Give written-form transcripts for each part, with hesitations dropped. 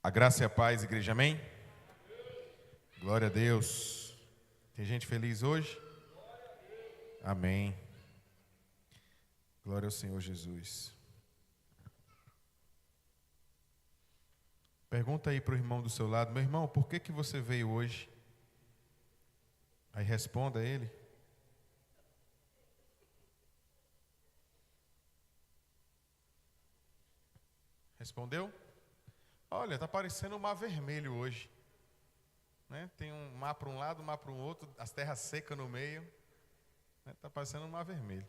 A graça e a paz, igreja, amém? Glória a Deus. Tem gente feliz hoje? Amém. Glória ao Senhor Jesus. Pergunta aí para o irmão do seu lado: meu irmão, por que você veio hoje? Aí responda a ele. Respondeu? Olha, está parecendo um mar vermelho hoje, né? Tem um mar para um lado, um mar para o outro, as terras secas no meio, está parecendo um mar vermelho.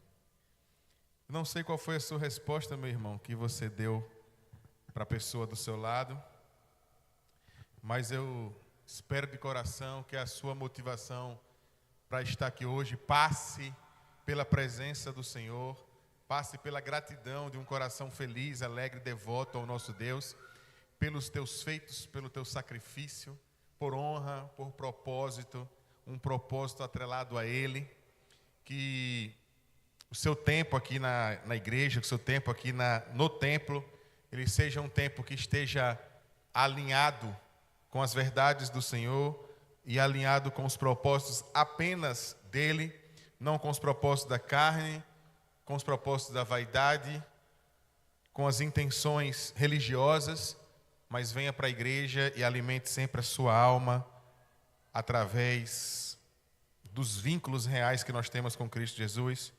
Não sei qual foi a sua resposta, meu irmão, que você deu para a pessoa do seu lado, mas eu espero de coração que a sua motivação para estar aqui hoje passe pela presença do Senhor, passe pela gratidão de um coração feliz, alegre, devoto ao nosso Deus, pelos teus feitos, pelo teu sacrifício, por honra, por propósito, um propósito atrelado a Ele, que o seu tempo aqui na igreja, que o seu tempo aqui no templo, ele seja um tempo que esteja alinhado com as verdades do Senhor e alinhado com os propósitos apenas dEle, não com os propósitos da carne, com os propósitos da vaidade, com as intenções religiosas, mas venha para a igreja e alimente sempre a sua alma através dos vínculos reais que nós temos com Cristo Jesus,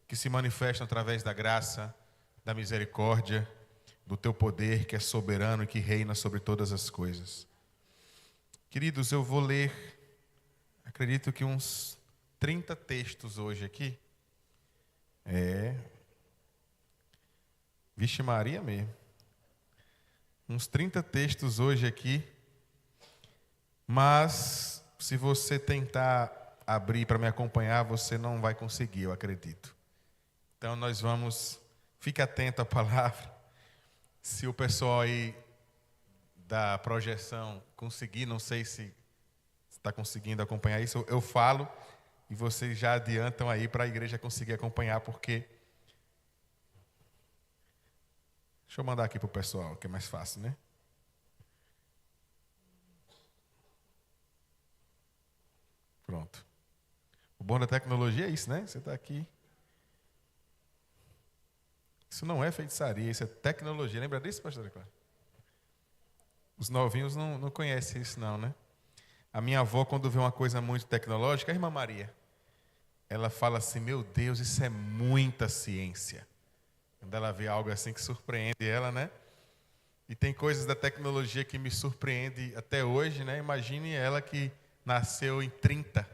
que se manifestam através da graça, da misericórdia, do teu poder que é soberano e que reina sobre todas as coisas. Queridos, eu vou ler, acredito que uns 30 textos hoje aqui. Vixe Maria mesmo. Uns 30 textos hoje aqui, mas se você tentar abrir para me acompanhar, você não vai conseguir, eu acredito. Então nós vamos, fique atento à palavra. Se o pessoal aí da projeção conseguir, não sei se está conseguindo acompanhar isso, eu falo e vocês já adiantam aí para a igreja conseguir acompanhar, porque... Deixa eu mandar aqui para o pessoal, que é mais fácil, né? Pronto. O bom da tecnologia é isso, né? Você está aqui. Isso não é feitiçaria, isso é tecnologia. Lembra disso, pastor Cláudio? Os novinhos não conhecem isso não, né? A minha avó, quando vê uma coisa muito tecnológica, a irmã Maria, ela fala assim: meu Deus, isso é muita ciência. Quando ela vê algo assim que surpreende ela, né? E tem coisas da tecnologia que me surpreende até hoje, né? Imagine ela que nasceu em 30,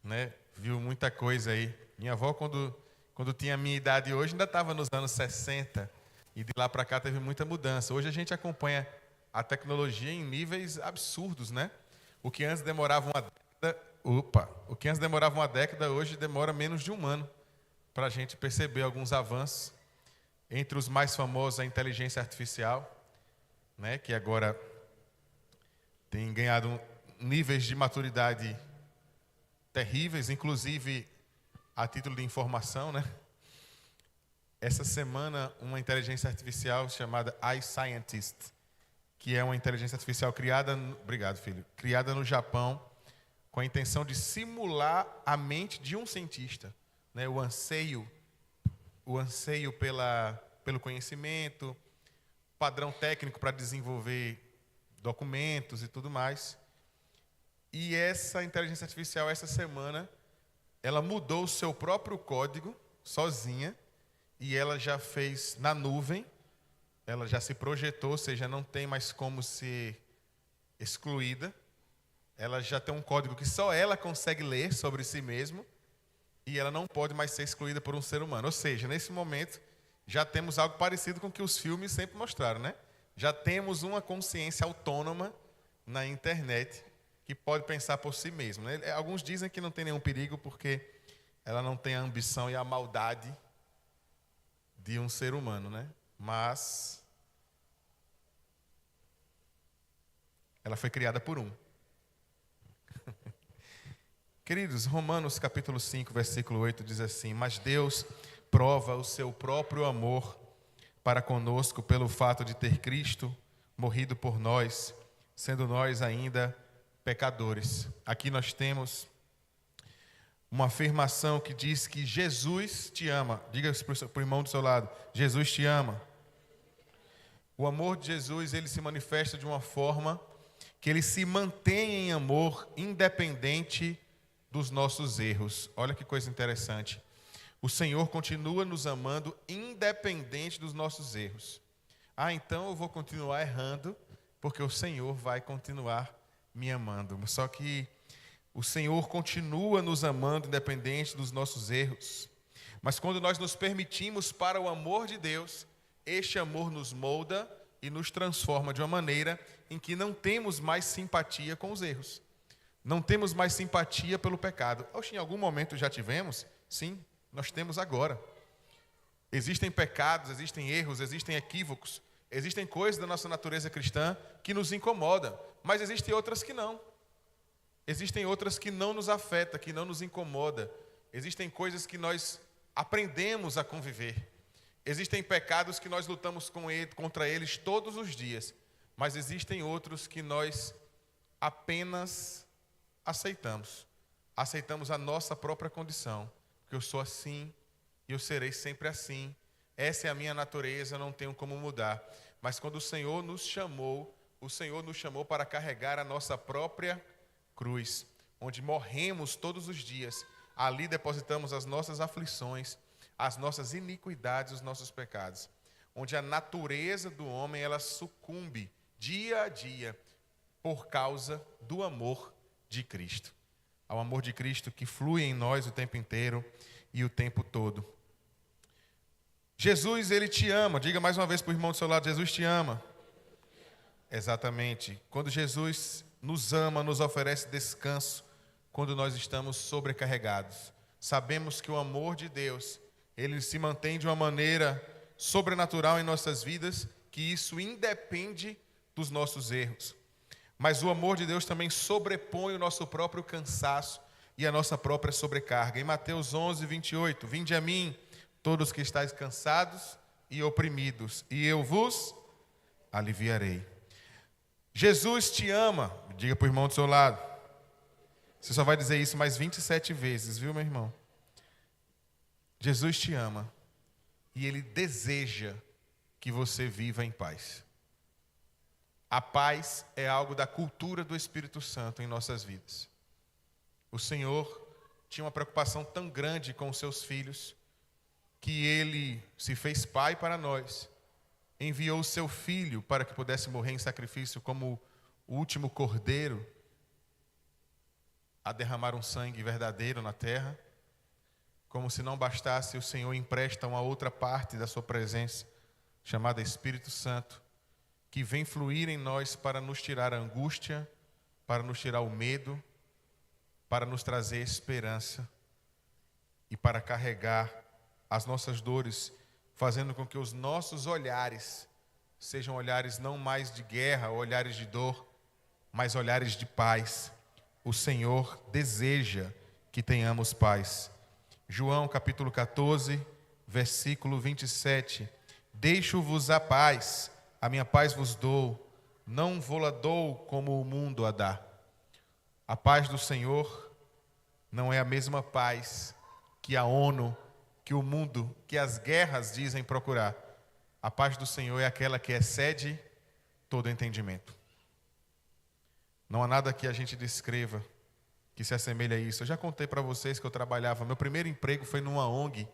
né? Viu muita coisa aí. Minha avó, quando tinha a minha idade hoje, ainda estava nos anos 60. E de lá para cá teve muita mudança. Hoje a gente acompanha a tecnologia em níveis absurdos, né? O que antes demorava uma década, hoje demora menos de um ano para a gente perceber alguns avanços. Entre os mais famosos, a inteligência artificial, né, que agora tem ganhado níveis de maturidade terríveis, inclusive a título de informação, né? Essa semana, uma inteligência artificial chamada iScientist, que é uma inteligência artificial criada no Japão, com a intenção de simular a mente de um cientista, né? O anseio pelo conhecimento, padrão técnico para desenvolver documentos e tudo mais. E essa inteligência artificial, essa semana, ela mudou o seu próprio código sozinha e ela já fez na nuvem, ela já se projetou, ou seja, não tem mais como ser excluída. Ela já tem um código que só ela consegue ler sobre si mesma. E ela não pode mais ser excluída por um ser humano. Ou seja, nesse momento, já temos algo parecido com o que os filmes sempre mostraram, né? Já temos uma consciência autônoma na internet que pode pensar por si mesma, né? Alguns dizem que não tem nenhum perigo porque ela não tem a ambição e a maldade de um ser humano, né? Mas ela foi criada por um. Queridos, Romanos capítulo 5, versículo 8 diz assim: mas Deus prova o seu próprio amor para conosco pelo fato de ter Cristo morrido por nós, sendo nós ainda pecadores. Aqui nós temos uma afirmação que diz que Jesus te ama. Diga para o irmão do seu lado: Jesus te ama. O amor de Jesus, ele se manifesta de uma forma que ele se mantém em amor independente dos nossos erros. Olha que coisa interessante. O Senhor continua nos amando independente dos nossos erros. Então eu vou continuar errando, porque o Senhor vai continuar me amando. Só que o Senhor continua nos amando independente dos nossos erros. Mas quando nós nos permitimos para o amor de Deus, este amor nos molda e nos transforma de uma maneira em que não temos mais simpatia com os erros. Não temos mais simpatia pelo pecado. Oxe, em algum momento já tivemos? Sim, nós temos agora. Existem pecados, existem erros, existem equívocos, existem coisas da nossa natureza cristã que nos incomodam, mas existem outras que não. Existem outras que não nos afetam, que não nos incomodam. Existem coisas que nós aprendemos a conviver. Existem pecados que nós lutamos contra eles todos os dias, mas existem outros que nós apenas aceitamos. Aceitamos a nossa própria condição, porque eu sou assim e eu serei sempre assim. Essa é a minha natureza, eu não tenho como mudar. Mas quando o Senhor nos chamou para carregar a nossa própria cruz, onde morremos todos os dias. Ali depositamos as nossas aflições, as nossas iniquidades, os nossos pecados. Onde a natureza do homem, ela sucumbe dia a dia por causa do amor de Cristo. Ao amor de Cristo que flui em nós o tempo inteiro e o tempo todo. Jesus, ele te ama. Diga mais uma vez para o irmão do seu lado: Jesus te ama. Exatamente. Quando Jesus nos ama, nos oferece descanso quando nós estamos sobrecarregados. Sabemos que o amor de Deus, ele se mantém de uma maneira sobrenatural em nossas vidas, que isso independe dos nossos erros. Mas o amor de Deus também sobrepõe o nosso próprio cansaço e a nossa própria sobrecarga. Em Mateus 11, 28, vinde a mim, todos que estáis cansados e oprimidos, e eu vos aliviarei. Jesus te ama. Diga para o irmão do seu lado. Você só vai dizer isso mais 27 vezes, viu, meu irmão? Jesus te ama e Ele deseja que você viva em paz. A paz é algo da cultura do Espírito Santo em nossas vidas. O Senhor tinha uma preocupação tão grande com os seus filhos que Ele se fez pai para nós. Enviou o seu filho para que pudesse morrer em sacrifício como o último cordeiro a derramar um sangue verdadeiro na terra. Como se não bastasse, o Senhor empresta uma outra parte da sua presença, chamada Espírito Santo, que vem fluir em nós para nos tirar a angústia, para nos tirar o medo, para nos trazer esperança e para carregar as nossas dores, fazendo com que os nossos olhares sejam olhares não mais de guerra, olhares de dor, mas olhares de paz. O Senhor deseja que tenhamos paz. João capítulo 14, versículo 27. Deixo-vos a paz, a minha paz vos dou, não vou-la dou como o mundo a dá. A paz do Senhor não é a mesma paz que a ONU, que o mundo, que as guerras dizem procurar. A paz do Senhor é aquela que excede todo entendimento. Não há nada que a gente descreva que se assemelhe a isso. Eu já contei para vocês que eu trabalhava, meu primeiro emprego foi numa ONG,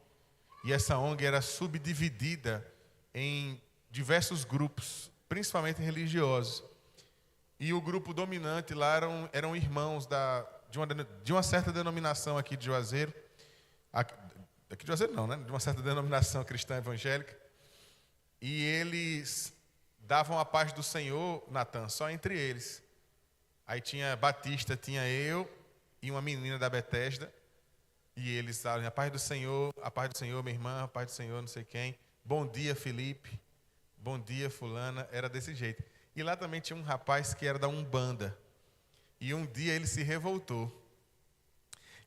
e essa ONG era subdividida em diversos grupos, principalmente religiosos. E o grupo dominante lá eram irmãos de uma certa denominação aqui de Juazeiro. Aqui de Juazeiro não, né? De uma certa denominação cristã evangélica. E eles davam a paz do Senhor, Natan, só entre eles. Aí tinha Batista, tinha eu e uma menina da Betesda. E eles falavam: a paz do Senhor, minha irmã, a paz do Senhor, não sei quem. Bom dia, Felipe. Bom dia, fulana. Era desse jeito. E lá também tinha um rapaz que era da Umbanda. E um dia ele se revoltou.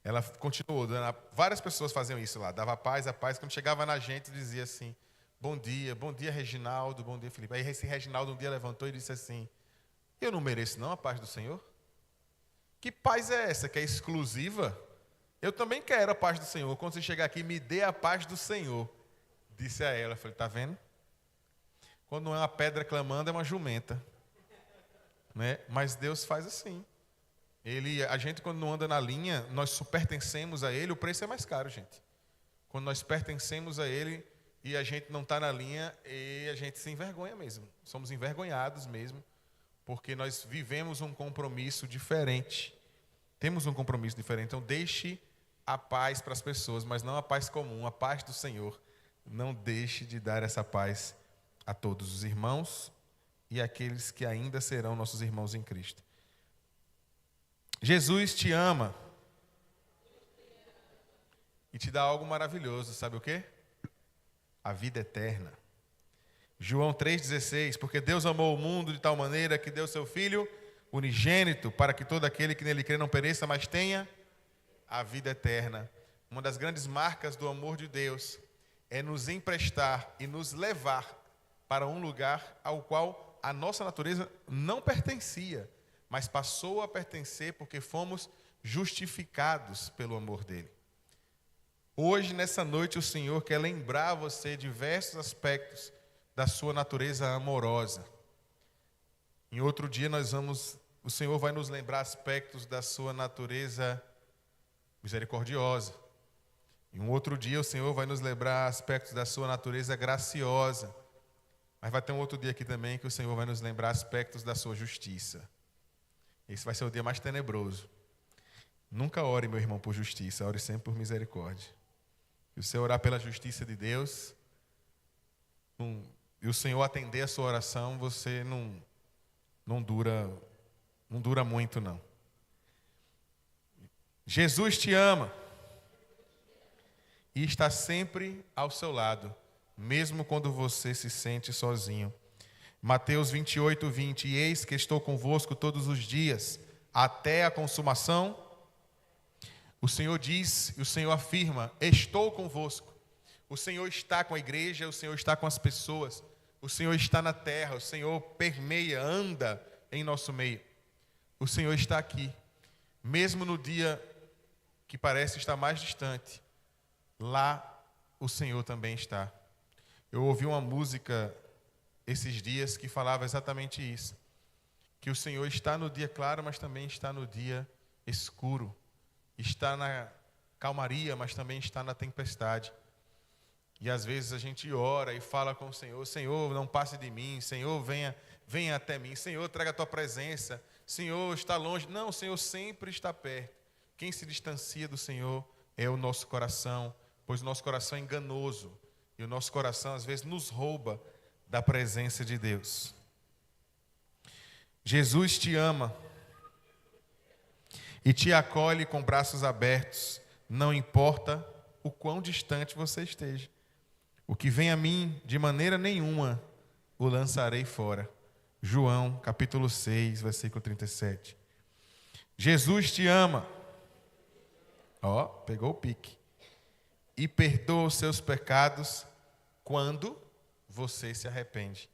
Ela continuou, várias pessoas faziam isso lá, dava a paz, quando chegava na gente dizia assim: bom dia Reginaldo, bom dia Felipe. Aí esse Reginaldo um dia levantou e disse assim: eu não mereço não a paz do Senhor? Que paz é essa que é exclusiva? Eu também quero a paz do Senhor. Quando você chegar aqui, me dê a paz do Senhor. Disse a ela, eu falei, tá vendo? Quando não é uma pedra clamando, é uma jumenta. Né? Mas Deus faz assim. A gente quando não anda na linha, nós pertencemos a Ele, o preço é mais caro, gente. Quando nós pertencemos a Ele e a gente não está na linha, e a gente se envergonha mesmo. Somos envergonhados mesmo, porque nós vivemos um compromisso diferente. Temos um compromisso diferente. Então deixe a paz para as pessoas, mas não a paz comum, a paz do Senhor. Não deixe de dar essa paz a todos os irmãos e aqueles que ainda serão nossos irmãos em Cristo. Jesus te ama e te dá algo maravilhoso, sabe o quê? A vida eterna. João 3,16, porque Deus amou o mundo de tal maneira que deu seu Filho unigênito para que todo aquele que nele crê não pereça, mas tenha a vida eterna. Uma das grandes marcas do amor de Deus é nos emprestar e nos levar para um lugar ao qual a nossa natureza não pertencia, mas passou a pertencer porque fomos justificados pelo amor dele. Hoje, nessa noite, o Senhor quer lembrar você diversos aspectos da sua natureza amorosa. Em outro dia o Senhor vai nos lembrar aspectos da sua natureza misericordiosa. Em um outro dia o Senhor vai nos lembrar aspectos da sua natureza graciosa. Mas vai ter um outro dia aqui também que o Senhor vai nos lembrar aspectos da sua justiça. Esse vai ser o dia mais tenebroso. Nunca ore, meu irmão, por justiça, ore sempre por misericórdia. Se você orar pela justiça de Deus, e o Senhor atender a sua oração, você não dura muito, não. Jesus te ama e está sempre ao seu lado, mesmo quando você se sente sozinho. Mateus 28, 20, e eis que estou convosco todos os dias, até a consumação. O Senhor diz, e o Senhor afirma, estou convosco. O Senhor está com a igreja, o Senhor está com as pessoas, o Senhor está na terra, o Senhor permeia, anda em nosso meio. O Senhor está aqui, mesmo no dia que parece estar mais distante, lá o Senhor também está. Eu ouvi uma música esses dias que falava exatamente isso, que o Senhor está no dia claro, mas também está no dia escuro, está na calmaria, mas também está na tempestade. E às vezes a gente ora e fala com o Senhor, Senhor, não passe de mim, Senhor, venha até mim, Senhor, traga a tua presença, Senhor, está longe. Não, o Senhor sempre está perto. Quem se distancia do Senhor é o nosso coração, pois o nosso coração é enganoso, e o nosso coração às vezes nos rouba da presença de Deus. Jesus te ama e te acolhe com braços abertos, não importa o quão distante você esteja. O que vem a mim, de maneira nenhuma, o lançarei fora. João, capítulo 6, versículo 37. Jesus te ama. Ó, pegou o pique. E perdoa os seus pecados quando você se arrepende.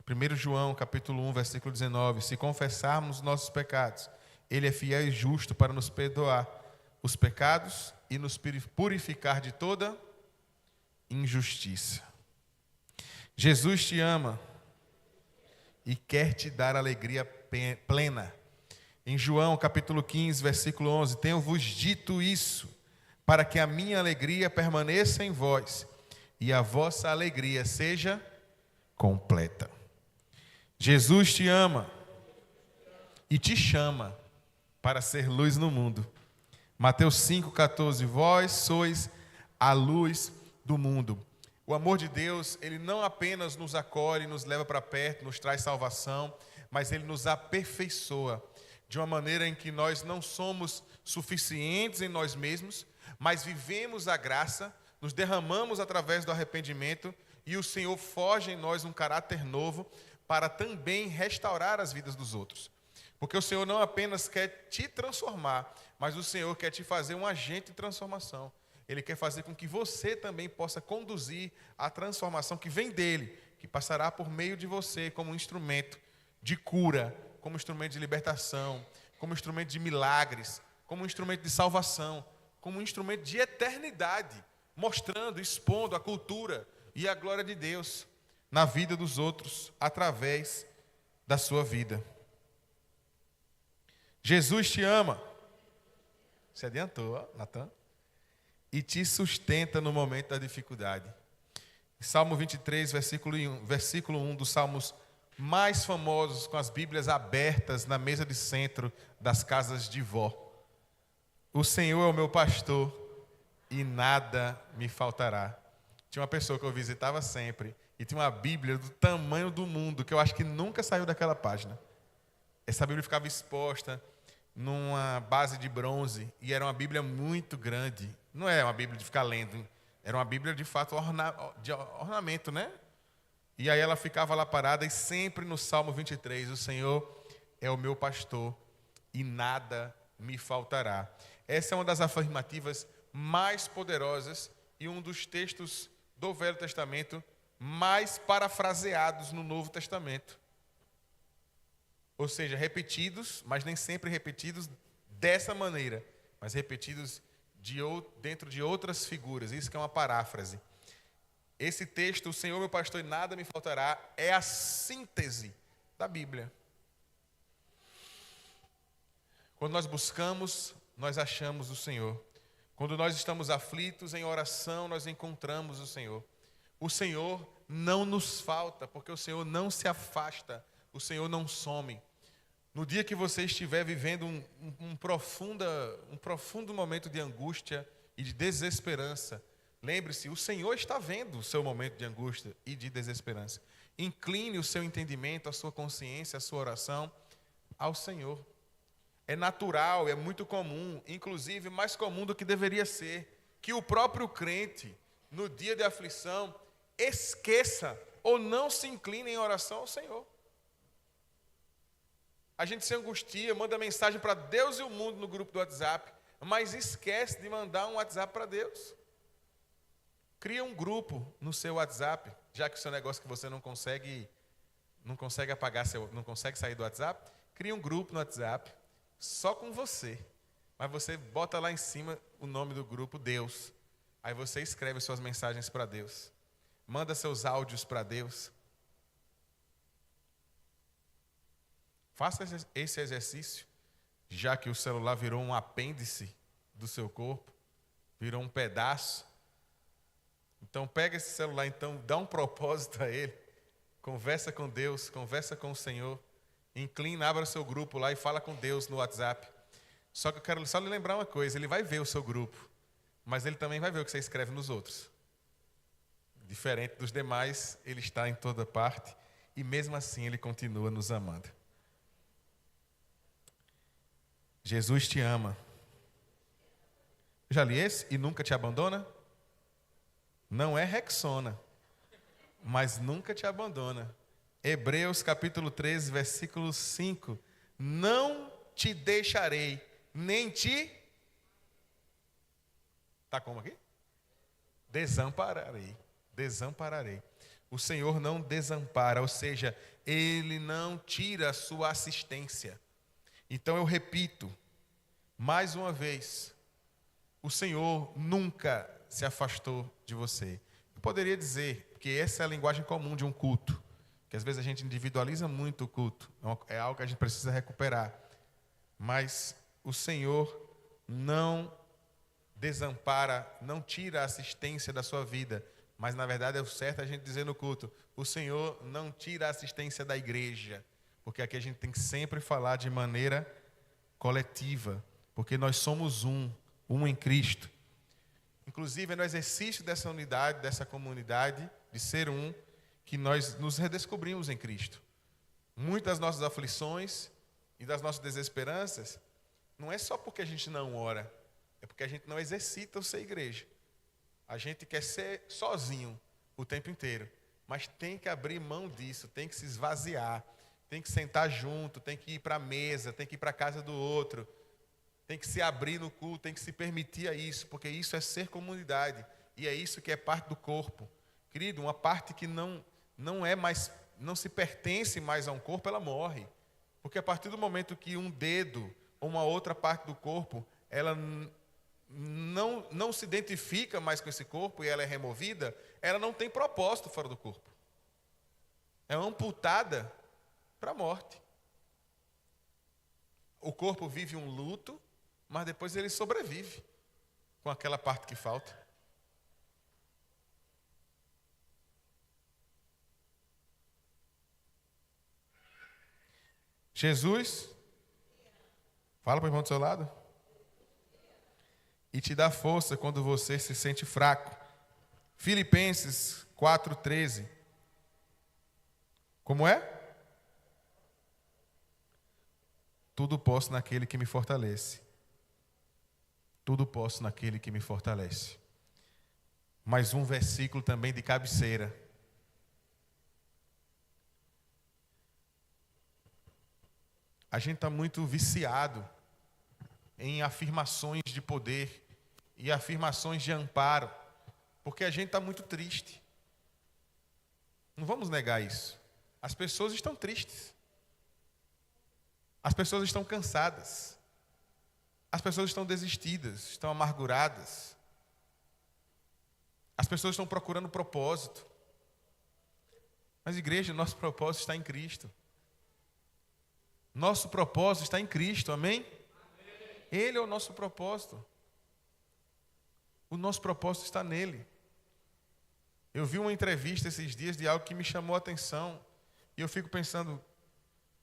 1 João, capítulo 1, versículo 19. Se confessarmos nossos pecados, Ele é fiel e justo para nos perdoar os pecados e nos purificar de toda injustiça. Jesus te ama e quer te dar alegria plena. Em João, capítulo 15, versículo 11, tenho-vos dito isso, para que a minha alegria permaneça em vós e a vossa alegria seja completa. Jesus te ama e te chama para ser luz no mundo. Mateus 5,14, vós sois a luz do mundo. O amor de Deus, Ele não apenas nos acolhe, nos leva para perto, nos traz salvação, mas Ele nos aperfeiçoa de uma maneira em que nós não somos suficientes em nós mesmos, mas vivemos a graça, nos derramamos através do arrependimento e o Senhor forja em nós um caráter novo para também restaurar as vidas dos outros. Porque o Senhor não apenas quer te transformar, mas o Senhor quer te fazer um agente de transformação. Ele quer fazer com que você também possa conduzir a transformação que vem dele, que passará por meio de você como um instrumento de cura, como instrumento de libertação, como instrumento de milagres, como instrumento de salvação, como instrumento de eternidade, mostrando, expondo a cultura e a glória de Deus na vida dos outros, através da sua vida. Jesus te ama. Se adiantou, ó, Natan. E te sustenta no momento da dificuldade. Salmo 23, versículo 1 dos salmos mais famosos, com as Bíblias abertas na mesa de centro das casas de vó. O Senhor é o meu pastor e nada me faltará. Tinha uma pessoa que eu visitava sempre e tinha uma Bíblia do tamanho do mundo, que eu acho que nunca saiu daquela página. Essa Bíblia ficava exposta numa base de bronze e era uma Bíblia muito grande. Não é uma Bíblia de ficar lendo, era uma Bíblia de fato de ornamento, né? E aí ela ficava lá parada e sempre no Salmo 23, o Senhor é o meu pastor e nada me faltará. Essa é uma das afirmativas mais poderosas e um dos textos do Velho Testamento mais parafraseados no Novo Testamento. Ou seja, repetidos, mas nem sempre repetidos dessa maneira, mas repetidos dentro de outras figuras. Isso que é uma paráfrase. Esse texto, o Senhor meu pastor e nada me faltará, é a síntese da Bíblia. Quando nós buscamos, nós achamos o Senhor. Quando nós estamos aflitos, em oração, nós encontramos o Senhor. O Senhor não nos falta, porque o Senhor não se afasta, o Senhor não some. No dia que você estiver vivendo um profundo momento de angústia e de desesperança, lembre-se, o Senhor está vendo o seu momento de angústia e de desesperança. Incline o seu entendimento, a sua consciência, a sua oração ao Senhor. É natural, é muito comum, inclusive mais comum do que deveria ser, que o próprio crente, no dia de aflição, esqueça ou não se incline em oração ao Senhor. A gente se angustia, manda mensagem para Deus e o mundo no grupo do WhatsApp, mas esquece de mandar um WhatsApp para Deus. Cria um grupo no seu WhatsApp, já que o seu negócio que você não consegue apagar, não consegue sair do WhatsApp, cria um grupo no WhatsApp, só com você. Mas você bota lá em cima o nome do grupo, Deus. Aí você escreve suas mensagens para Deus. Manda seus áudios para Deus. Faça esse exercício, já que o celular virou um apêndice do seu corpo, virou um pedaço. Então pega esse celular, então dá um propósito a ele, conversa com Deus, conversa com o Senhor, inclina, abra seu grupo lá e fala com Deus no WhatsApp. Só que eu quero só lhe lembrar uma coisa, ele vai ver o seu grupo, mas ele também vai ver o que você escreve nos outros. Diferente dos demais, ele está em toda parte e mesmo assim ele continua nos amando. Jesus te ama. Já li esse? E nunca te abandona? Não é Rexona, mas nunca te abandona. Hebreus capítulo 13, versículo 5. Não te deixarei, nem te... Está como aqui? Desampararei. Desampararei. O Senhor não desampara, ou seja, Ele não tira a sua assistência. Então eu repito, mais uma vez, o Senhor nunca se afastou de você. Eu poderia dizer, porque essa é a linguagem comum de um culto, que às vezes a gente individualiza muito o culto, é algo que a gente precisa recuperar. Mas o Senhor não desampara, não tira a assistência da sua vida, mas na verdade é o certo a gente dizer no culto, o Senhor não tira a assistência da igreja, porque aqui a gente tem que sempre falar de maneira coletiva, porque nós somos um em Cristo. Inclusive é no exercício dessa unidade, dessa comunidade, de ser um, que nós nos redescobrimos em Cristo. Muitas das nossas aflições e das nossas desesperanças, não é só porque a gente não ora, é porque a gente não exercita o ser igreja. A gente quer ser sozinho o tempo inteiro, mas tem que abrir mão disso, tem que se esvaziar, tem que sentar junto, tem que ir para a mesa, tem que ir para a casa do outro. tem que se abrir no culto, tem que se permitir a isso, porque isso é ser comunidade, e é isso que é parte do corpo. Querido, uma parte que não é mais, não se pertence mais a um corpo, ela morre. Porque a partir do momento que um dedo ou uma outra parte do corpo, ela não se identifica mais com esse corpo e ela é removida, ela não tem propósito fora do corpo. É amputada para a morte. O corpo vive um luto, mas depois ele sobrevive com aquela parte que falta. Jesus, fala para o irmão do seu lado, e te dá força quando você se sente fraco. Filipenses 4,13. Como é? Tudo posso naquele que me fortalece. Tudo posso naquele que me fortalece. Mais um versículo também de cabeceira. A gente está muito viciado em afirmações de poder e afirmações de amparo, porque a gente está muito triste. Não vamos negar isso. As pessoas estão tristes. As pessoas estão cansadas. As pessoas estão desistidas, estão amarguradas. As pessoas estão procurando propósito. Mas, igreja, nosso propósito está em Cristo. Nosso propósito está em Cristo, amém? Ele é o nosso propósito. O nosso propósito está nele. Eu vi uma entrevista esses dias de algo que me chamou a atenção. E eu fico pensando,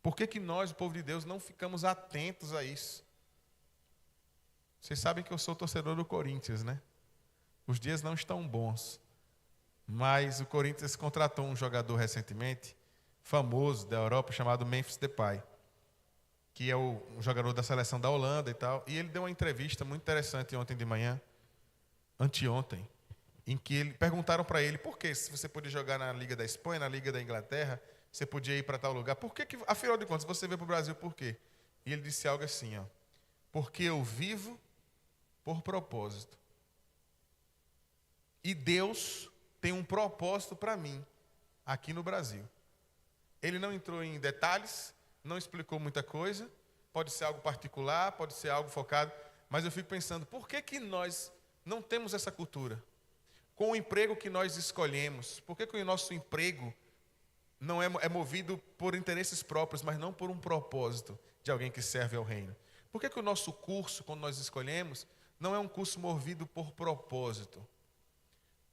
por que nós, o povo de Deus, não ficamos atentos a isso? Vocês sabem que eu sou torcedor do Corinthians, né? Os dias não estão bons. Mas o Corinthians contratou um jogador recentemente, famoso da Europa, chamado Memphis Depay, que é um jogador da seleção da Holanda e tal. E ele deu uma entrevista muito interessante ontem de manhã, anteontem, em que perguntaram para ele por que, se você podia jogar na Liga da Espanha, na Liga da Inglaterra, você podia ir para tal lugar, por que, afinal de contas, você veio para o Brasil por quê? E ele disse algo assim, ó, porque eu vivo por propósito. E Deus tem um propósito para mim, aqui no Brasil. Ele não entrou em detalhes, não explicou muita coisa, pode ser algo particular, pode ser algo focado, mas eu fico pensando, por que nós não temos essa cultura? Com o emprego que nós escolhemos, por que o nosso emprego não é movido por interesses próprios, mas não por um propósito de alguém que serve ao reino? Por que o nosso curso, quando nós escolhemos, não é um curso movido por propósito?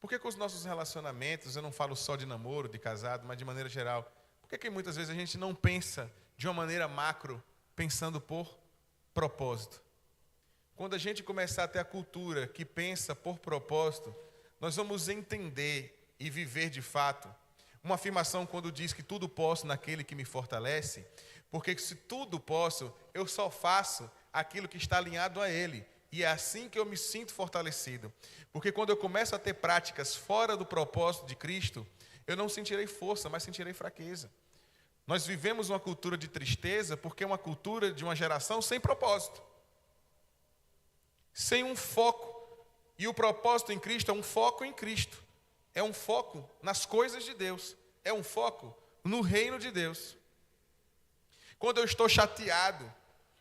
Por que os nossos relacionamentos, eu não falo só de namoro, de casado, mas de maneira geral, por que muitas vezes a gente não pensa de uma maneira macro, pensando por propósito? Quando a gente começar a ter a cultura que pensa por propósito, nós vamos entender e viver de fato uma afirmação quando diz que tudo posso naquele que me fortalece, porque se tudo posso, eu só faço aquilo que está alinhado a Ele. E é assim que eu me sinto fortalecido. Porque quando eu começo a ter práticas fora do propósito de Cristo, eu não sentirei força, mas sentirei fraqueza. Nós vivemos uma cultura de tristeza porque é uma cultura de uma geração sem propósito. Sem um foco. E o propósito em Cristo é um foco em Cristo. É um foco nas coisas de Deus. É um foco no reino de Deus. Quando eu estou chateado,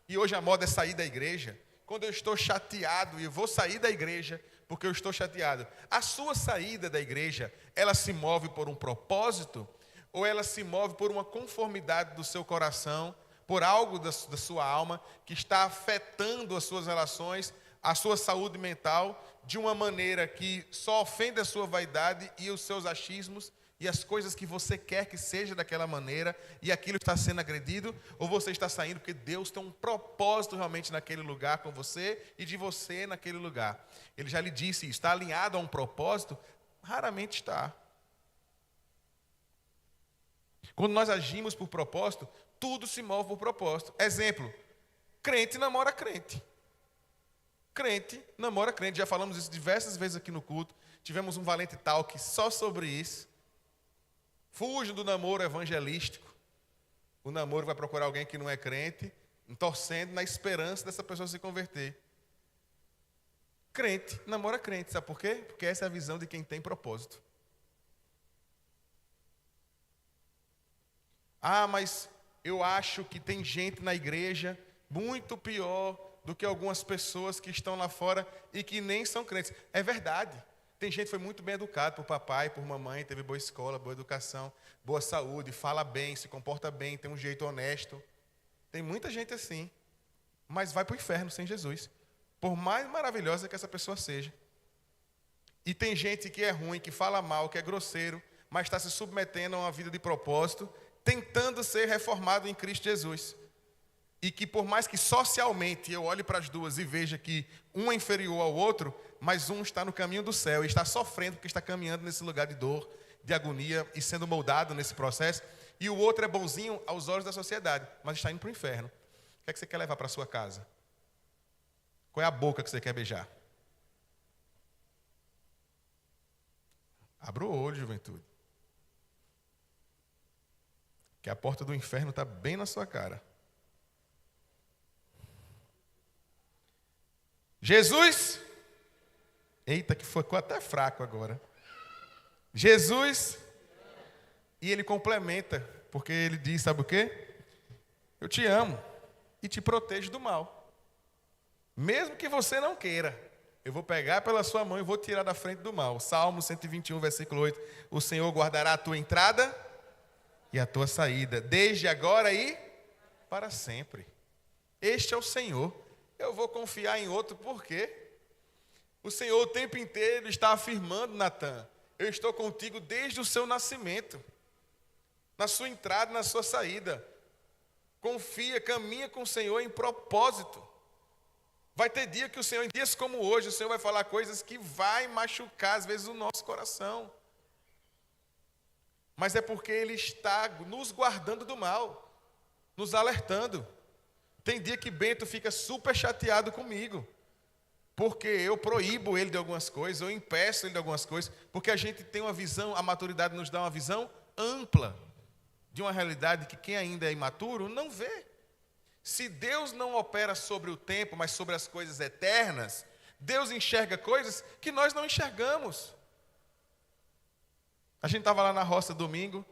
e hoje a moda é sair da igreja, quando eu estou chateado e eu vou sair da igreja porque eu estou chateado, a sua saída da igreja, ela se move por um propósito ou ela se move por uma conformidade do seu coração, por algo da sua alma que está afetando as suas relações, a sua saúde mental, de uma maneira que só ofende a sua vaidade e os seus achismos e as coisas que você quer que seja daquela maneira, e aquilo está sendo agredido, ou você está saindo porque Deus tem um propósito realmente naquele lugar com você e de você naquele lugar. Ele já lhe disse, está alinhado a um propósito? Raramente está. Quando nós agimos por propósito, tudo se move por propósito. Exemplo, crente namora crente. Crente namora crente. Já falamos isso diversas vezes aqui no culto. Tivemos um Valente Talk só sobre isso. Fuja do namoro evangelístico. O namoro vai procurar alguém que não é crente torcendo na esperança dessa pessoa se converter. Crente namora crente, sabe por quê? Porque essa é a visão de quem tem propósito. Mas eu acho que tem gente na igreja muito pior do que algumas pessoas que estão lá fora e que nem são crentes. É verdade. Tem gente que foi muito bem educado por papai, por mamãe, teve boa escola, boa educação, boa saúde, fala bem, se comporta bem, tem um jeito honesto. Tem muita gente assim, mas vai para o inferno sem Jesus, por mais maravilhosa que essa pessoa seja. E tem gente que é ruim, que fala mal, que é grosseiro, mas está se submetendo a uma vida de propósito, tentando ser reformado em Cristo Jesus. E que por mais que socialmente eu olhe para as duas e veja que um é inferior ao outro, mas um está no caminho do céu e está sofrendo porque está caminhando nesse lugar de dor, de agonia e sendo moldado nesse processo, e o outro é bonzinho aos olhos da sociedade, mas está indo para o inferno. O que é que você quer levar para a sua casa? Qual é a boca que você quer beijar? Abra o olho, juventude. Que a porta do inferno está bem na sua cara. Jesus, eita, que ficou até fraco agora. Jesus, e ele complementa, porque ele diz, sabe o quê? Eu te amo e te protejo do mal. Mesmo que você não queira, eu vou pegar pela sua mão e vou tirar da frente do mal. Salmo 121, versículo 8. O Senhor guardará a tua entrada e a tua saída, desde agora e para sempre. Este é o Senhor. Eu vou confiar em outro, por quê? O Senhor o tempo inteiro está afirmando, Natan, eu estou contigo desde o seu nascimento, na sua entrada, na sua saída. Confia, caminha com o Senhor em propósito. Vai ter dia que o Senhor, em dias como hoje, o Senhor vai falar coisas que vai machucar, às vezes, o nosso coração. Mas é porque Ele está nos guardando do mal, nos alertando. Tem dia que Bento fica super chateado comigo, porque eu proíbo ele de algumas coisas, eu impeço ele de algumas coisas, porque a gente tem uma visão, a maturidade nos dá uma visão ampla de uma realidade que quem ainda é imaturo não vê. Se Deus não opera sobre o tempo, mas sobre as coisas eternas, Deus enxerga coisas que nós não enxergamos. A gente estava lá na roça domingo,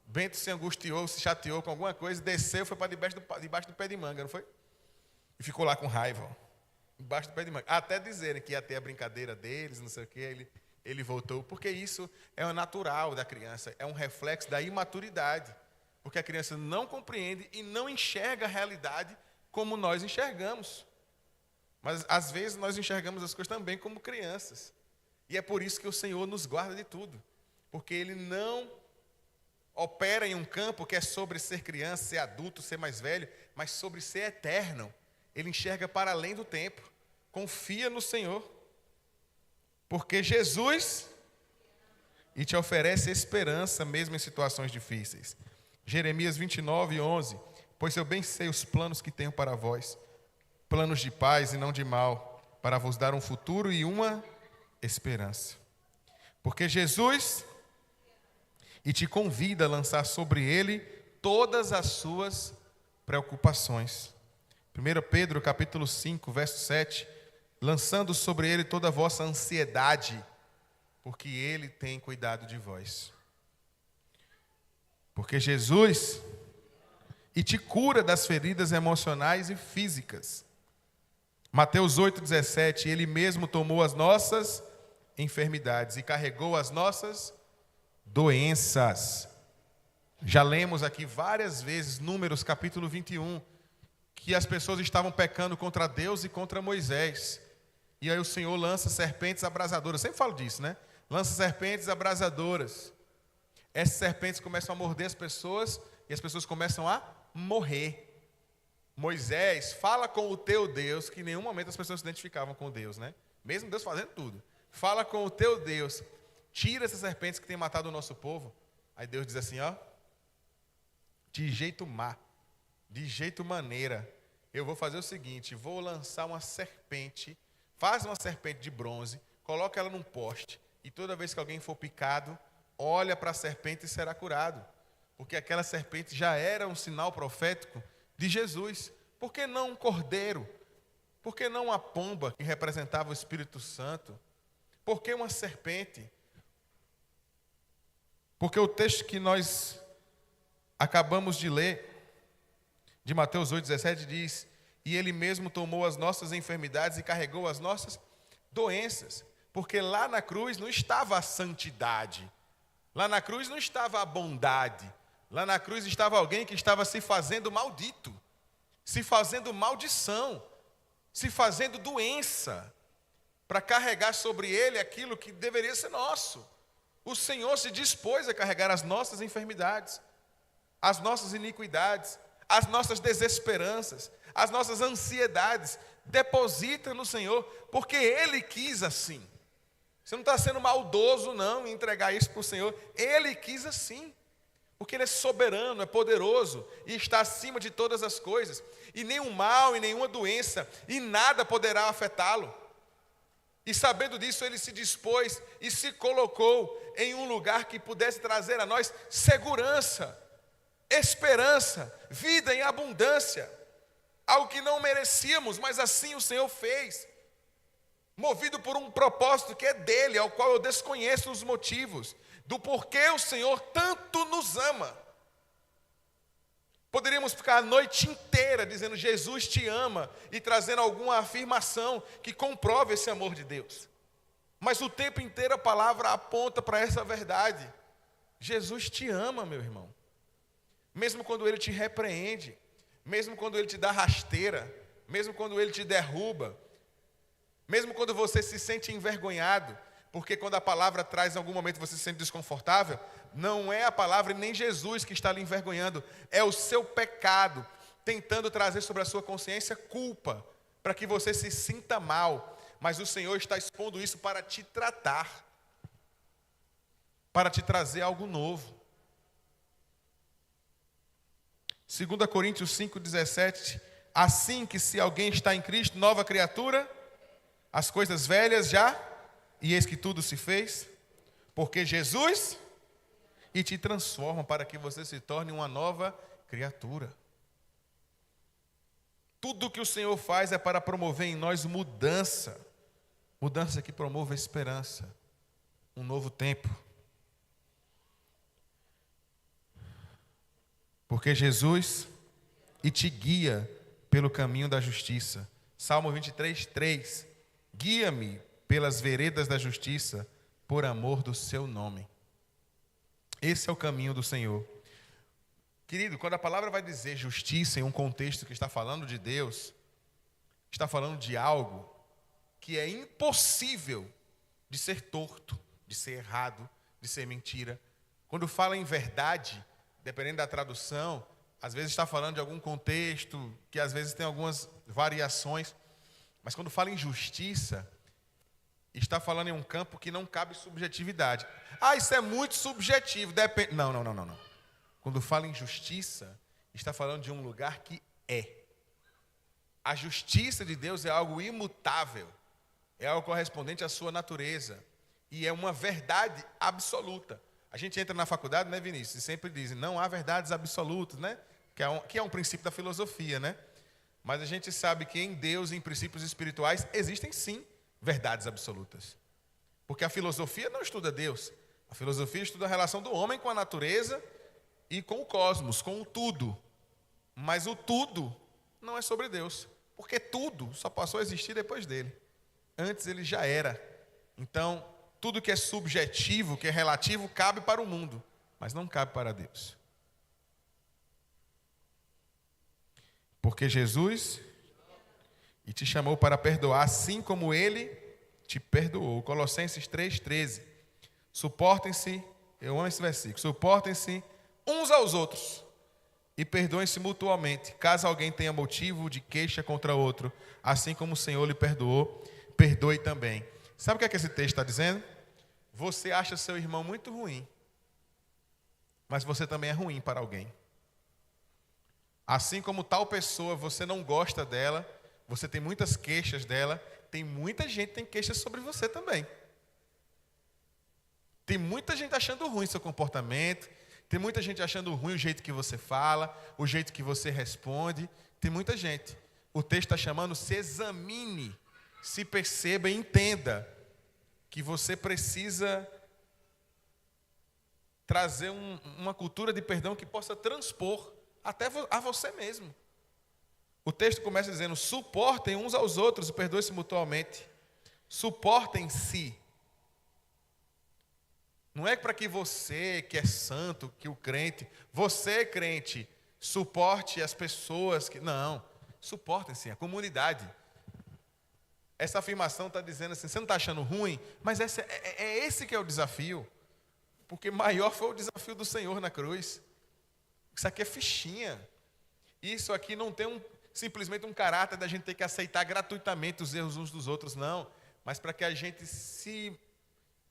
Bento se angustiou, se chateou com alguma coisa, desceu, foi para debaixo do pé de manga, não foi? E ficou lá com raiva, ó, embaixo do pé de manga. Até dizerem que ia ter a brincadeira deles, não sei o quê, ele voltou. Porque isso é o natural da criança, é um reflexo da imaturidade. Porque a criança não compreende e não enxerga a realidade como nós enxergamos. Mas às vezes nós enxergamos as coisas também como crianças. E é por isso que o Senhor nos guarda de tudo. Porque Ele não opera em um campo que é sobre ser criança, ser adulto, ser mais velho, mas sobre ser eterno. Ele enxerga para além do tempo. Confia no Senhor. Porque Jesus e te oferece esperança mesmo em situações difíceis. Jeremias 29, 11. Pois eu bem sei os planos que tenho para vós, planos de paz e não de mal, para vos dar um futuro e uma esperança. Porque Jesus e te convida a lançar sobre ele todas as suas preocupações. 1 Pedro capítulo 5, verso 7, lançando sobre ele toda a vossa ansiedade, porque ele tem cuidado de vós. Porque Jesus e te cura das feridas emocionais e físicas. Mateus 8, 17, ele mesmo tomou as nossas enfermidades e carregou as nossas doenças. Já lemos aqui várias vezes, Números capítulo 21, que as pessoas estavam pecando contra Deus e contra Moisés. E aí o Senhor lança serpentes abrasadoras. Eu sempre falo disso, né? Lança serpentes abrasadoras. Essas serpentes começam a morder as pessoas e as pessoas começam a morrer. Moisés fala com o teu Deus, que em nenhum momento as pessoas se identificavam com Deus, né? Mesmo Deus fazendo tudo. Fala com o teu Deus, tira essas serpentes que têm matado o nosso povo. Aí Deus diz assim, ó, de jeito má, de jeito maneira, eu vou fazer o seguinte, vou lançar uma serpente, faz uma serpente de bronze, coloca ela num poste, e toda vez que alguém for picado, olha para a serpente e será curado. Porque aquela serpente já era um sinal profético de Jesus. Por que não um cordeiro? Por que não uma pomba que representava o Espírito Santo? Por que uma serpente? Porque o texto que nós acabamos de ler, de Mateus 8,17, diz: e Ele mesmo tomou as nossas enfermidades e carregou as nossas doenças. Porque lá na cruz não estava a santidade, lá na cruz não estava a bondade, lá na cruz estava alguém que estava se fazendo maldito, se fazendo maldição, se fazendo doença, para carregar sobre ele aquilo que deveria ser nosso. O Senhor se dispôs a carregar as nossas enfermidades, as nossas iniquidades, as nossas desesperanças, as nossas ansiedades. Deposita no Senhor, porque Ele quis assim. Você não está sendo maldoso não em entregar isso para o Senhor. Ele quis assim, porque Ele é soberano, é poderoso e está acima de todas as coisas. E nenhum mal e nenhuma doença e nada poderá afetá-lo. E sabendo disso, Ele se dispôs e se colocou em um lugar que pudesse trazer a nós segurança, esperança, vida em abundância. Algo que não merecíamos, mas assim o Senhor fez. Movido por um propósito que é dele, ao qual eu desconheço os motivos, do porquê o Senhor tanto nos ama. Poderíamos ficar a noite inteira dizendo Jesus te ama e trazendo alguma afirmação que comprove esse amor de Deus. Mas o tempo inteiro a palavra aponta para essa verdade. Jesus te ama, meu irmão. Mesmo quando Ele te repreende, mesmo quando Ele te dá rasteira, mesmo quando Ele te derruba, mesmo quando você se sente envergonhado, porque quando a palavra traz em algum momento você se sente desconfortável, não é a palavra e nem Jesus que está lhe envergonhando, é o seu pecado, tentando trazer sobre a sua consciência culpa, para que você se sinta mal, mas o Senhor está expondo isso para te tratar, para te trazer algo novo. 2 Coríntios 5,17, assim que se alguém está em Cristo, nova criatura, as coisas velhas já, e eis que tudo se fez, porque Jesus e te transforma para que você se torne uma nova criatura. Tudo que o Senhor faz é para promover em nós mudança, mudança que promove a esperança, um novo tempo. Porque Jesus e te guia pelo caminho da justiça. Salmo 23, 3. Guia-me pelas veredas da justiça, por amor do seu nome. Esse é o caminho do Senhor. Querido, quando a palavra vai dizer justiça em um contexto que está falando de Deus, está falando de algo que é impossível de ser torto, de ser errado, de ser mentira. Quando fala em verdade, dependendo da tradução, às vezes está falando de algum contexto, que às vezes tem algumas variações, mas quando fala em justiça, está falando em um campo que não cabe subjetividade. Ah, isso é muito subjetivo, depende. Não. Quando fala em justiça, está falando de um lugar que é. A justiça de Deus é algo imutável, é algo correspondente à sua natureza, e é uma verdade absoluta. A gente entra na faculdade, né, Vinícius, e sempre dizem, não há verdades absolutas, né? Que é um princípio da filosofia, né? Mas a gente sabe que em Deus, em princípios espirituais, existem sim verdades absolutas. Porque a filosofia não estuda Deus. A filosofia estuda a relação do homem com a natureza e com o cosmos, com o tudo. Mas o tudo não é sobre Deus. Porque tudo só passou a existir depois dele. Antes ele já era. Então, tudo que é subjetivo, que é relativo, cabe para o mundo, mas não cabe para Deus. Porque Jesus e te chamou para perdoar, assim como Ele te perdoou. Colossenses 3,13. Suportem-se, eu amo esse versículo, suportem-se uns aos outros e perdoem-se mutuamente, caso alguém tenha motivo de queixa contra outro, assim como o Senhor lhe perdoou, perdoe também. Sabe o que é que esse texto está dizendo? Você acha seu irmão muito ruim, mas você também é ruim para alguém. Assim como tal pessoa, você não gosta dela, você tem muitas queixas dela, tem muita gente que tem queixas sobre você também. Tem muita gente achando ruim seu comportamento, tem muita gente achando ruim o jeito que você fala, o jeito que você responde, Tem muita gente. O texto está chamando, se examine, se perceba e entenda que você precisa trazer uma cultura de perdão que possa transpor até a você mesmo. O texto começa dizendo, suportem uns aos outros e perdoem-se mutuamente. Suportem-se. Não é para que você, que é santo, que o crente, você, crente, suporte as pessoas que... Não, suportem-se, a comunidade. Essa afirmação está dizendo assim, você não está achando ruim? Mas esse que é o desafio. Porque maior foi o desafio do Senhor na cruz. Isso aqui é fichinha. Isso aqui não tem simplesmente um caráter da gente ter que aceitar gratuitamente os erros uns dos outros, não. Mas para que a gente se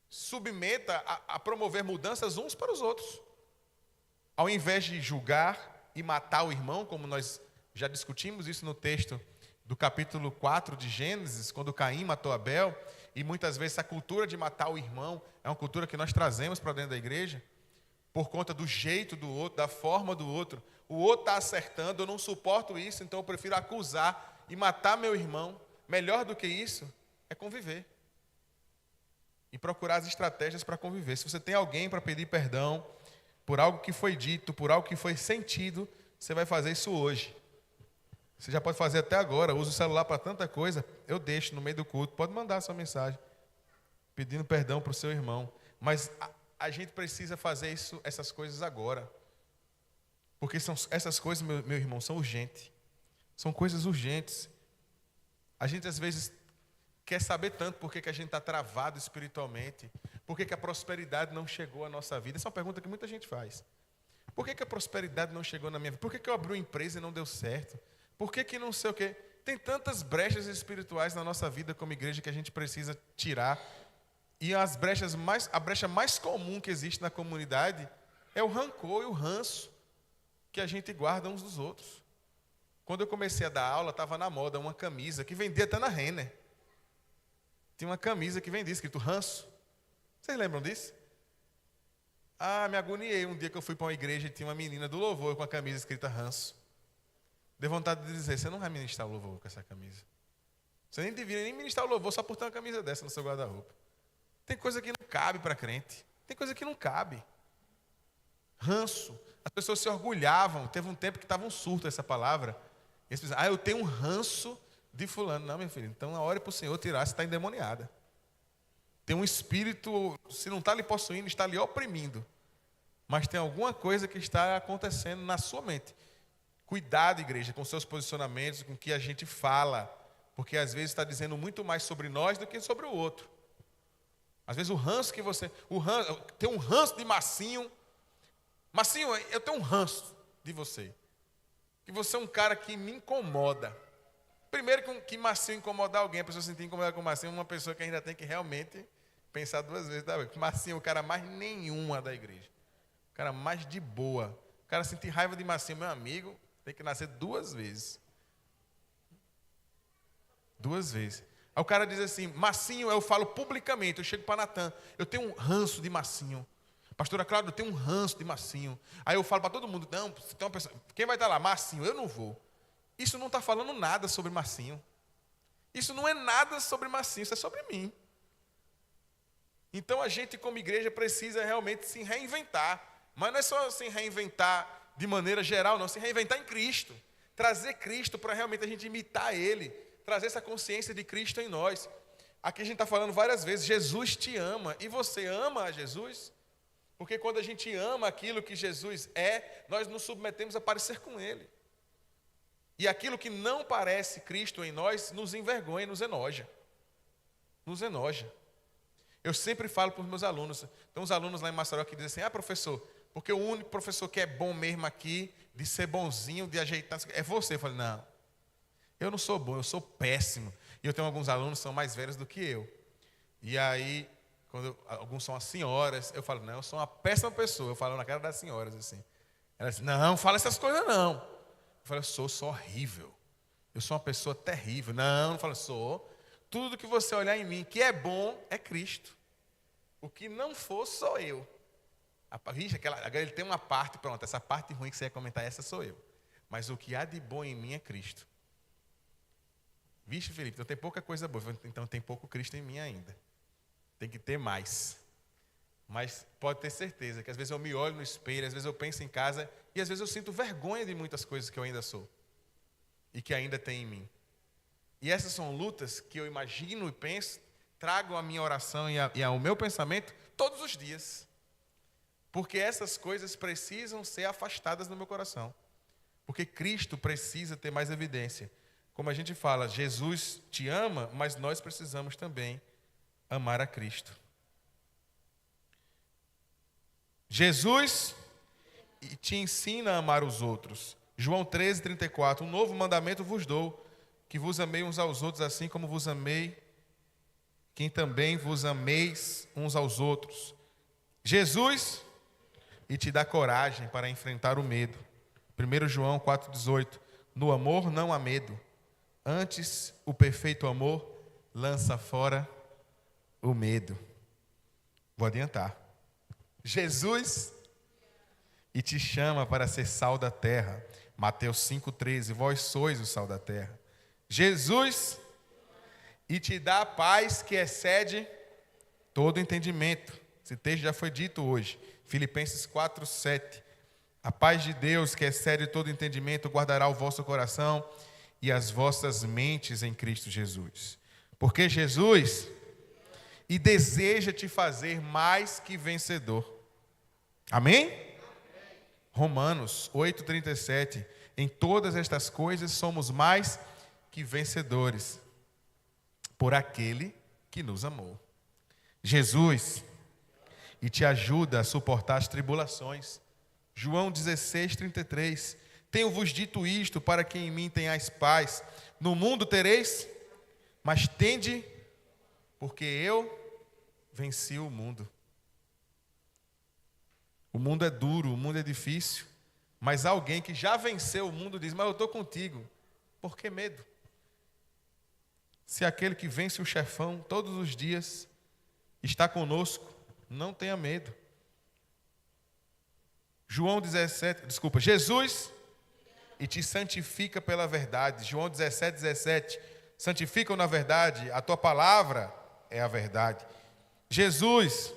submeta a promover mudanças uns para os outros. Ao invés de julgar e matar o irmão, como nós já discutimos isso no texto do capítulo 4 de Gênesis, quando Caim matou Abel, e muitas vezes essa cultura de matar o irmão é uma cultura que nós trazemos para dentro da igreja, por conta do jeito do outro, da forma do outro. O outro está acertando, eu não suporto isso, então eu prefiro acusar e matar meu irmão. Melhor do que isso é conviver. E procurar as estratégias para conviver. Se você tem alguém para pedir perdão por algo que foi dito, por algo que foi sentido, você vai fazer isso hoje. Você já pode fazer até agora, usa o celular para tanta coisa, eu deixo no meio do culto, pode mandar a sua mensagem, pedindo perdão para o seu irmão. Mas a gente precisa fazer essas coisas agora. Porque essas coisas, meu irmão, são urgentes. São coisas urgentes. A gente às vezes quer saber tanto por que a gente está travado espiritualmente, por que a prosperidade não chegou à nossa vida. Essa é uma pergunta que muita gente faz. Por que a prosperidade não chegou na minha vida? Por que eu abri uma empresa e não deu certo? Por que não sei o quê? Tem tantas brechas espirituais na nossa vida como igreja que a gente precisa tirar. E a brecha mais comum que existe na comunidade é o rancor e o ranço que a gente guarda uns dos outros. Quando eu comecei a dar aula, estava na moda uma camisa que vendia até na Renner. Tinha uma camisa que vendia escrito ranço. Vocês lembram disso? Me agoniei um dia que eu fui para uma igreja e tinha uma menina do louvor com a camisa escrita ranço. Deu vontade de dizer, você não vai ministrar o louvor com essa camisa. Você nem deveria nem ministrar o louvor só por ter uma camisa dessa no seu guarda-roupa. Tem coisa que não cabe para crente. Tem coisa que não cabe. Ranço. As pessoas se orgulhavam. Teve um tempo que estava um surto essa palavra. E eles pensavam, eu tenho um ranço de fulano. Não, meu filho, então ore para o Senhor tirar, você está endemoniada. Tem um espírito, se não está lhe possuindo, está lhe oprimindo. Mas tem alguma coisa que está acontecendo na sua mente. Cuidado, igreja, com seus posicionamentos, com o que a gente fala. Porque às vezes está dizendo muito mais sobre nós do que sobre o outro. Às vezes o ranço que você... tem um ranço de Massinho. Massinho, eu tenho um ranço de você. Que você é um cara que me incomoda. Primeiro que Massinho incomodar alguém, a pessoa se sentir incomodada com Massinho, é uma pessoa que ainda tem que realmente pensar duas vezes. Tá? Massinho é o cara mais nenhuma da igreja. O cara mais de boa. O cara sentir raiva de Massinho, meu amigo, tem que nascer 2 vezes. 2 vezes. Aí o cara diz assim, Massinho, eu falo publicamente, eu chego para Natan, eu tenho um ranço de Massinho. Pastora Cláudia, eu tenho um ranço de Massinho. Aí eu falo para todo mundo, não, tem uma pessoa, quem vai estar lá? Massinho, eu não vou. Isso não está falando nada sobre Massinho. Isso não é nada sobre Massinho, isso é sobre mim. Então a gente como igreja precisa realmente se reinventar. Mas não é só se reinventar de maneira geral, não, se reinventar em Cristo. Trazer Cristo para realmente a gente imitar Ele. Trazer essa consciência de Cristo em nós. Aqui a gente está falando várias vezes, Jesus te ama. E você ama a Jesus? Porque quando a gente ama aquilo que Jesus é, nós nos submetemos a parecer com Ele. E aquilo que não parece Cristo em nós, nos envergonha, nos enoja. Nos enoja. Eu sempre falo para os meus alunos, tem uns alunos lá em Maceió que dizem assim, professor, porque o único professor que é bom mesmo aqui, de ser bonzinho, de ajeitar, é você. Eu falei, não, eu não sou bom, eu sou péssimo. E eu tenho alguns alunos que são mais velhos do que eu. E aí, alguns são as senhoras, eu falo, não, eu sou uma péssima pessoa. Eu falo na cara das senhoras assim. Elas dizem, não, fala essas coisas não. Eu falo, eu sou horrível. Eu sou uma pessoa terrível. Não falo, sou. Tudo que você olhar em mim que é bom é Cristo. O que não for, sou eu. Vixe, ele tem uma parte, pronto, essa parte ruim que você ia comentar, essa sou eu. mas o que há de bom em mim é Cristo. Vixe, Felipe, então tem pouca coisa boa. Então tem pouco Cristo em mim ainda. Tem que ter mais. Mas pode ter certeza que às vezes eu me olho no espelho, às vezes eu penso em casa e às vezes eu sinto vergonha de muitas coisas que eu ainda sou e que ainda tem em mim. E essas são lutas que eu imagino e penso, trago a minha oração e ao meu pensamento todos os dias. Porque essas coisas precisam ser afastadas do meu coração. Porque Cristo precisa ter mais evidência. Como a gente fala, Jesus te ama, mas nós precisamos também amar a Cristo. Jesus te ensina a amar os outros. João 13:34, um novo mandamento vos dou, que vos amei uns aos outros, assim como vos amei, quem também vos ameis uns aos outros. Jesus e te dá coragem para enfrentar o medo. 1 João 4,18, no amor não há medo, antes o perfeito amor lança fora o medo. Vou adiantar. Jesus e te chama para ser sal da terra. Mateus 5,13, vós sois o sal da terra. Jesus e te dá a paz que excede todo entendimento. Esse texto já foi dito hoje. Filipenses 4,7. A paz de Deus que excede todo entendimento guardará o vosso coração e as vossas mentes em Cristo Jesus. Porque Jesus e deseja te fazer mais que vencedor. Amém? Romanos 8,37. Em todas estas coisas somos mais que vencedores por aquele que nos amou. Jesus e te ajuda a suportar as tribulações. João 16,33. Tenho-vos dito isto para que em mim tenhais paz. No mundo tereis, mas tende, porque eu venci o mundo. O mundo é duro, o mundo é difícil, mas alguém que já venceu o mundo diz, mas eu estou contigo. Por que medo? Se aquele que vence o chefão todos os dias está conosco, não tenha medo. Jesus e te santifica pela verdade. João 17,17. Santificam na verdade, a tua palavra é a verdade. Jesus,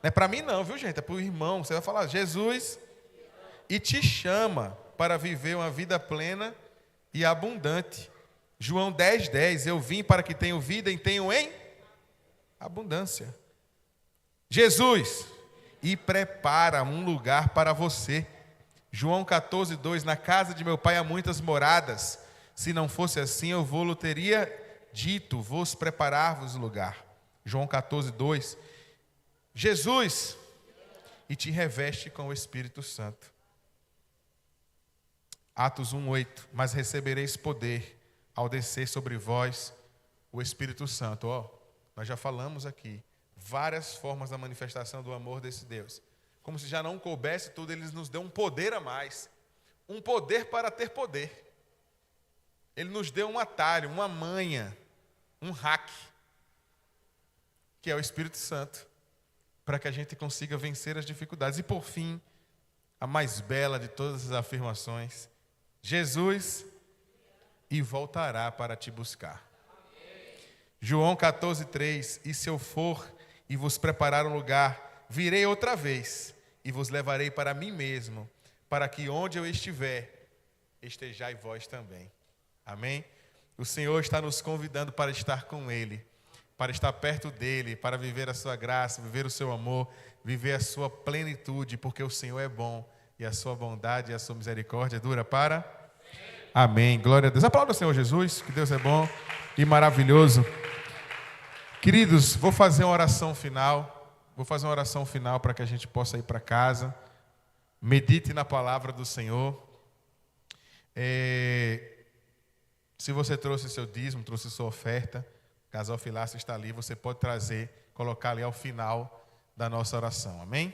não é para mim não, viu gente? É para o irmão. Você vai falar, Jesus e te chama para viver uma vida plena e abundante. João 10,10. Eu vim para que tenham vida e tenham em abundância. Jesus e prepara um lugar para você. João 14,2. Na casa de meu pai há muitas moradas. Se não fosse assim, eu vou-lhe teria dito, vos preparar-vos lugar. João 14,2. Jesus e te reveste com o Espírito Santo. Atos 1,8. Mas recebereis poder ao descer sobre vós o Espírito Santo. Nós já falamos aqui várias formas da manifestação do amor desse Deus. Como se já não coubesse tudo, Ele nos deu um poder a mais. Um poder para ter poder. Ele nos deu um atalho, uma manha, um hack, que é o Espírito Santo, para que a gente consiga vencer as dificuldades. E por fim, a mais bela de todas as afirmações, Jesus e voltará para te buscar. João 14,3. E se eu for e vos preparar um lugar, virei outra vez e vos levarei para mim mesmo, para que onde eu estiver, estejais vós também. Amém? O Senhor está nos convidando para estar com Ele, para estar perto dEle, para viver a sua graça, viver o seu amor, viver a sua plenitude, porque o Senhor é bom e a sua bondade e a sua misericórdia dura para... Amém. Glória a Deus. Aplauda o Senhor Jesus, que Deus é bom e maravilhoso. Queridos, vou fazer uma oração final. Vou fazer uma oração final para que a gente possa ir para casa. Medite na palavra do Senhor. Se você trouxe seu dízimo, trouxe sua oferta, o Casal Filácio está ali, você pode trazer, colocar ali ao final da nossa oração. Amém?